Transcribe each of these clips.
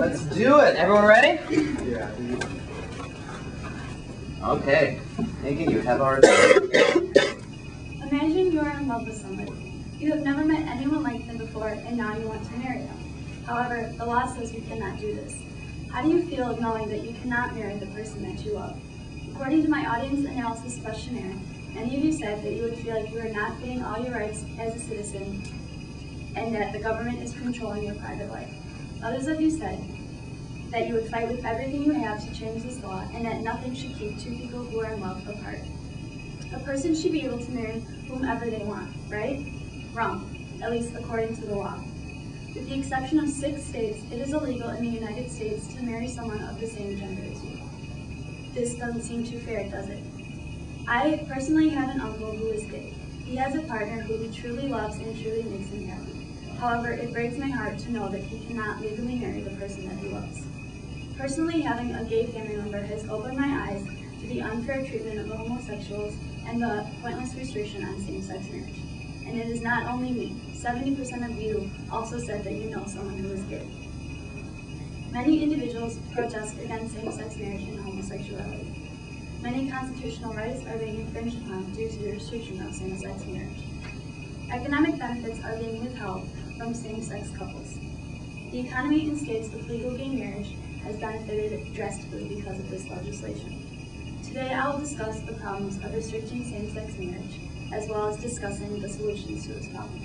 Let's do it. Everyone ready? Yeah. Okay. Megan, you have our. Imagine you are in love with somebody. You have never met anyone like them before, and now you want to marry them. However, the law says you cannot do this. How do you feel knowing that you cannot marry the person that you love? According to my audience analysis questionnaire, many of you said that you would feel like you are not getting all your rights as a citizen and that the government is controlling your private life. Others of you said that you would fight with everything you have to change this law and that nothing should keep two people who are in love apart. A person should be able to marry whomever they want, right? Wrong, at least according to the law. With the exception of 6 states, it is illegal in the United States to marry someone of the same gender as you. This doesn't seem too fair, does it? I personally have an uncle who is gay. He has a partner who he truly loves and truly makes him happy. However, it breaks my heart to know that he cannot legally marry the person that he loves. Personally, having a gay family member has opened my eyes to the unfair treatment of homosexuals and the pointless restriction on same-sex marriage. And it is not only me. 70% of you also said that you know someone who is gay. Many individuals protest against same-sex marriage and homosexuality. Many constitutional rights are being infringed upon due to the restriction of same-sex marriage. Economic benefits are being withheld from same-sex couples. The economy in states with legal gay marriage has benefited drastically because of this legislation. Today I will discuss the problems of restricting same-sex marriage, as well as discussing the solutions to this problem.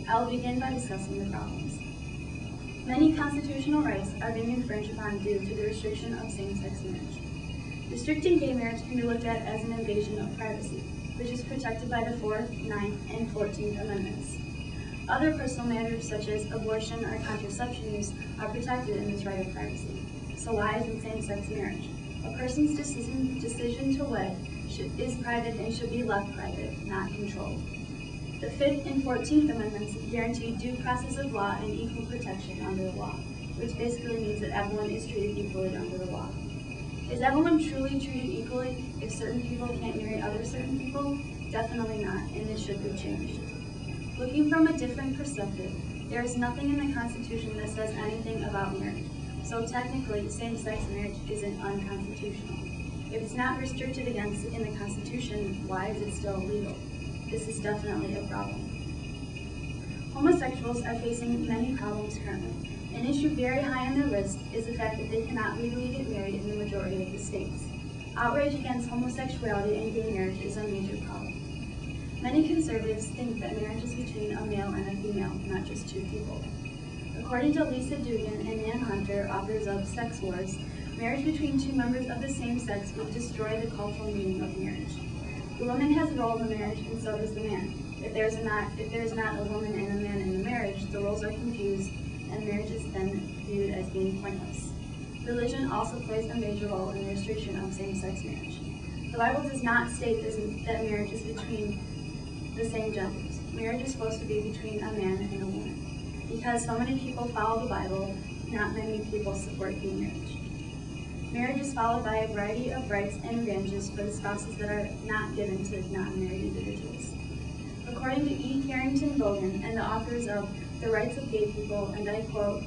I will begin by discussing the problems. Many constitutional rights are being infringed upon due to the restriction of same-sex marriage. Restricting gay marriage can be looked at as an invasion of privacy, which is protected by the 4th, 9th, and 14th Amendments. Other personal matters such as abortion or contraception use are protected in this right of privacy. So why isn't same-sex marriage? A person's decision to wed is private and should be left private, not controlled. The 5th and 14th Amendments guarantee due process of law and equal protection under the law, which basically means that everyone is treated equally under the law. Is everyone truly treated equally if certain people can't marry other certain people? Definitely not, and this should be changed. Looking from a different perspective, there is nothing in the Constitution that says anything about marriage. So technically, same-sex marriage isn't unconstitutional. If it's not restricted against in the Constitution, why is it still illegal? This is definitely a problem. Homosexuals are facing many problems currently. An issue very high on their list is the fact that they cannot legally get married in the majority of the states. Outrage against homosexuality and gay marriage is a major problem. Many conservatives think that marriage is between a male and a female, not just two people. According to Lisa Dugan and Nan Hunter, authors of Sex Wars, marriage between two members of the same sex would destroy the cultural meaning of marriage. The woman has a role in the marriage, and so does the man. If there is not a woman and a man in the marriage, the roles are confused, and marriage is then viewed as being pointless. Religion also plays a major role in the restriction of same-sex marriage. The Bible does not state that marriage is between the same genders. Marriage is supposed to be between a man and a woman. Because so many people follow the Bible, not many people support gay marriage. Marriage is followed by a variety of rights and advantages for the spouses that are not given to non-married individuals. According to E. Carrington Bogan and the authors of The Rights of Gay People, and I quote,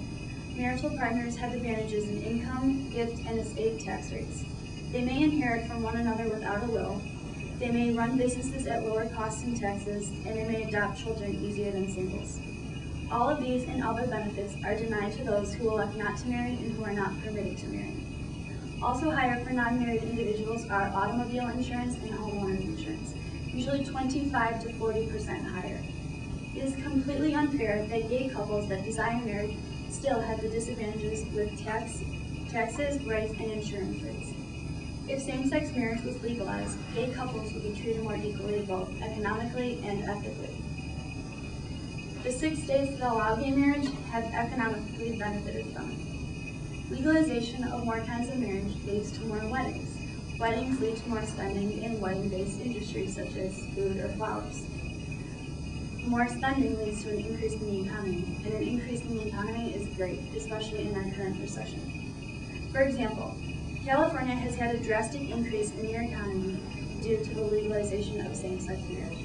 marital partners have advantages in income, gift, and estate tax rates. They may inherit from one another without a will. They may run businesses at lower costs and taxes, and they may adopt children easier than singles. All of these and other benefits are denied to those who elect not to marry and who are not permitted to marry. Also higher for non-married individuals are automobile insurance and homeowners insurance, usually 25 to 40% higher. It is completely unfair that gay couples that desire marriage still have the disadvantages with taxes, rights, and insurance rates. If same-sex marriage was legalized, gay couples would be treated more equally both economically and ethically. The 6 states that allow gay marriage have economically benefited from it. Legalization of more kinds of marriage leads to more weddings. Weddings lead to more spending in wedding-based industries such as food or flowers. More spending leads to an increase in the economy, and an increase in the economy is great, especially in our current recession. For example, California has had a drastic increase in their economy due to the legalization of same-sex marriage.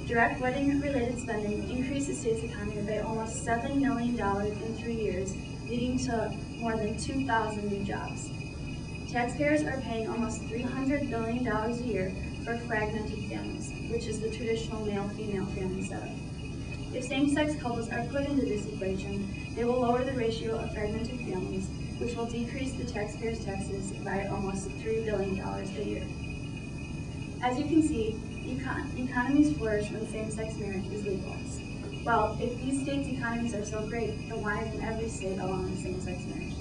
Direct wedding-related spending increased the state's economy by almost $7 million in 3 years, leading to more than 2,000 new jobs. Taxpayers are paying almost $300 billion a year for fragmented families, which is the traditional male-female family setup. If same-sex couples are put into this equation, they will lower the ratio of fragmented families, which will decrease the taxpayers' taxes by almost $3 billion a year. As you can see, economies flourish when same-sex marriage is legalized. Well, if these states' economies are so great, then why isn't every state allowing same-sex marriage?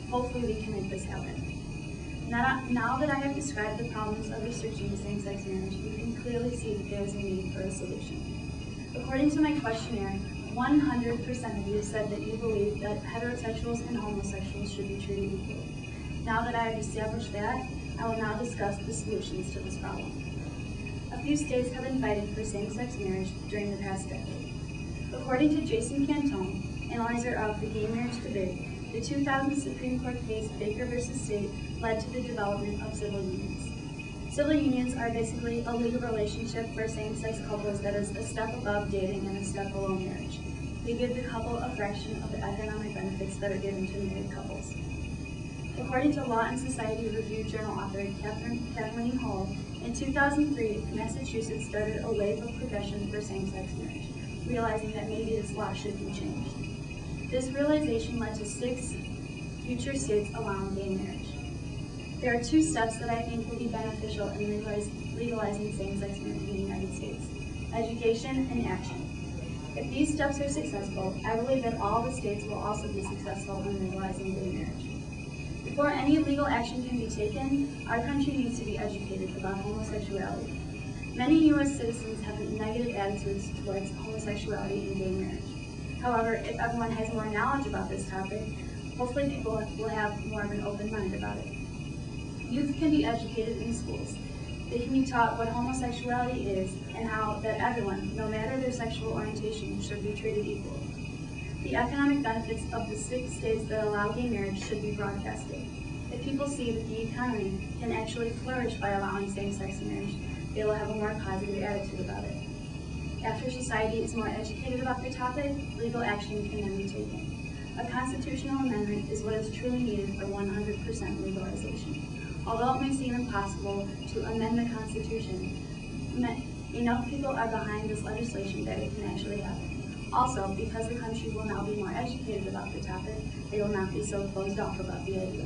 Hopefully we can make this happen. Now that I have described the problems of restricting same-sex marriage, you can clearly see that there is a need for a solution. According to my questionnaire, 100% of you said that you believe that heterosexuals and homosexuals should be treated equally. Now that I have established that, I will now discuss the solutions to this problem. A few states have been fighting for same-sex marriage during the past decade. According to Jason Cantone, analyzer of the gay marriage debate, the 2000 Supreme Court case Baker v. State led to the development of civil unions. Civil unions are basically a legal relationship for same-sex couples that is a step above dating and a step below marriage. They give the couple a fraction of the economic benefits that are given to married couples. According to Law and Society Review Journal author Kathleen Hull, in 2003, Massachusetts started a wave of progression for same-sex marriage, realizing that maybe this law should be changed. This realization led to 6 future states allowing gay marriage. There are 2 steps that I think will be beneficial in legalizing same-sex marriage in the United States: education and action. If these steps are successful, I believe that all the states will also be successful in legalizing gay marriage. Before any legal action can be taken, our country needs to be educated about homosexuality. Many U.S. citizens have negative attitudes towards homosexuality and gay marriage. However, if everyone has more knowledge about this topic, hopefully people will have more of an open mind about it. Youth can be educated in schools. They can be taught what homosexuality is and how that everyone, no matter their sexual orientation, should be treated equally. The economic benefits of the 6 states that allow gay marriage should be broadcasted. If people see that the economy can actually flourish by allowing same-sex marriage, they will have a more positive attitude about it. After society is more educated about the topic, legal action can then be taken. A constitutional amendment is what is truly needed for 100% legalization. Although it may seem impossible to amend the Constitution, enough people are behind this legislation that it can actually happen. Also, because the country will now be more educated about the topic, they will not be so closed off about the idea.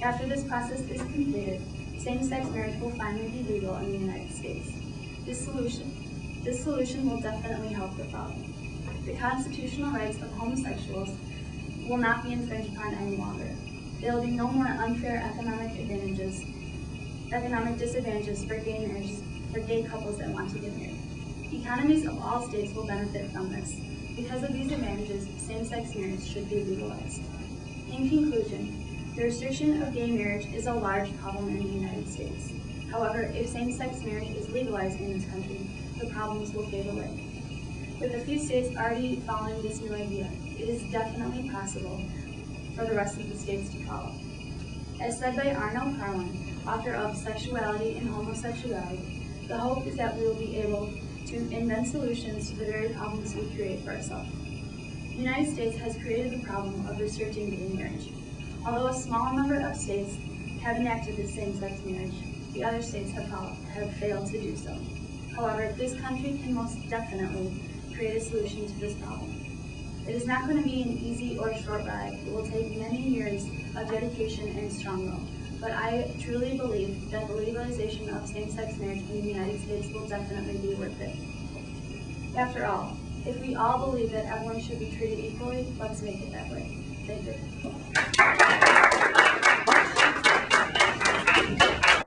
After this process is completed, same-sex marriage will finally be legal in the United States. This solution will definitely help the problem. The constitutional rights of homosexuals will not be infringed upon any longer. There will be no more unfair economic disadvantages for gay couples that want to get married. Economies of all states will benefit from this. Because of these advantages, same-sex marriage should be legalized. In conclusion, the restriction of gay marriage is a large problem in the United States. However, if same-sex marriage is legalized in this country, the problems will fade away. With a few states already following this new idea, it is definitely possible for the rest of the states to follow. As said by Arno Carlin, author of Sexuality and Homosexuality, the hope is that we will be able to invent solutions to the very problems we create for ourselves. The United States has created the problem of restricting gay marriage. Although a small number of states have enacted the same-sex marriage, the other states have failed to do so. However, this country can most definitely create a solution to this problem. It is not going to be an easy or short ride. It will take many years of dedication and strong will. But I truly believe that the legalization of same-sex marriage in the United States will definitely be worth it. After all, if we all believe that everyone should be treated equally, let's make it that way. Thank you.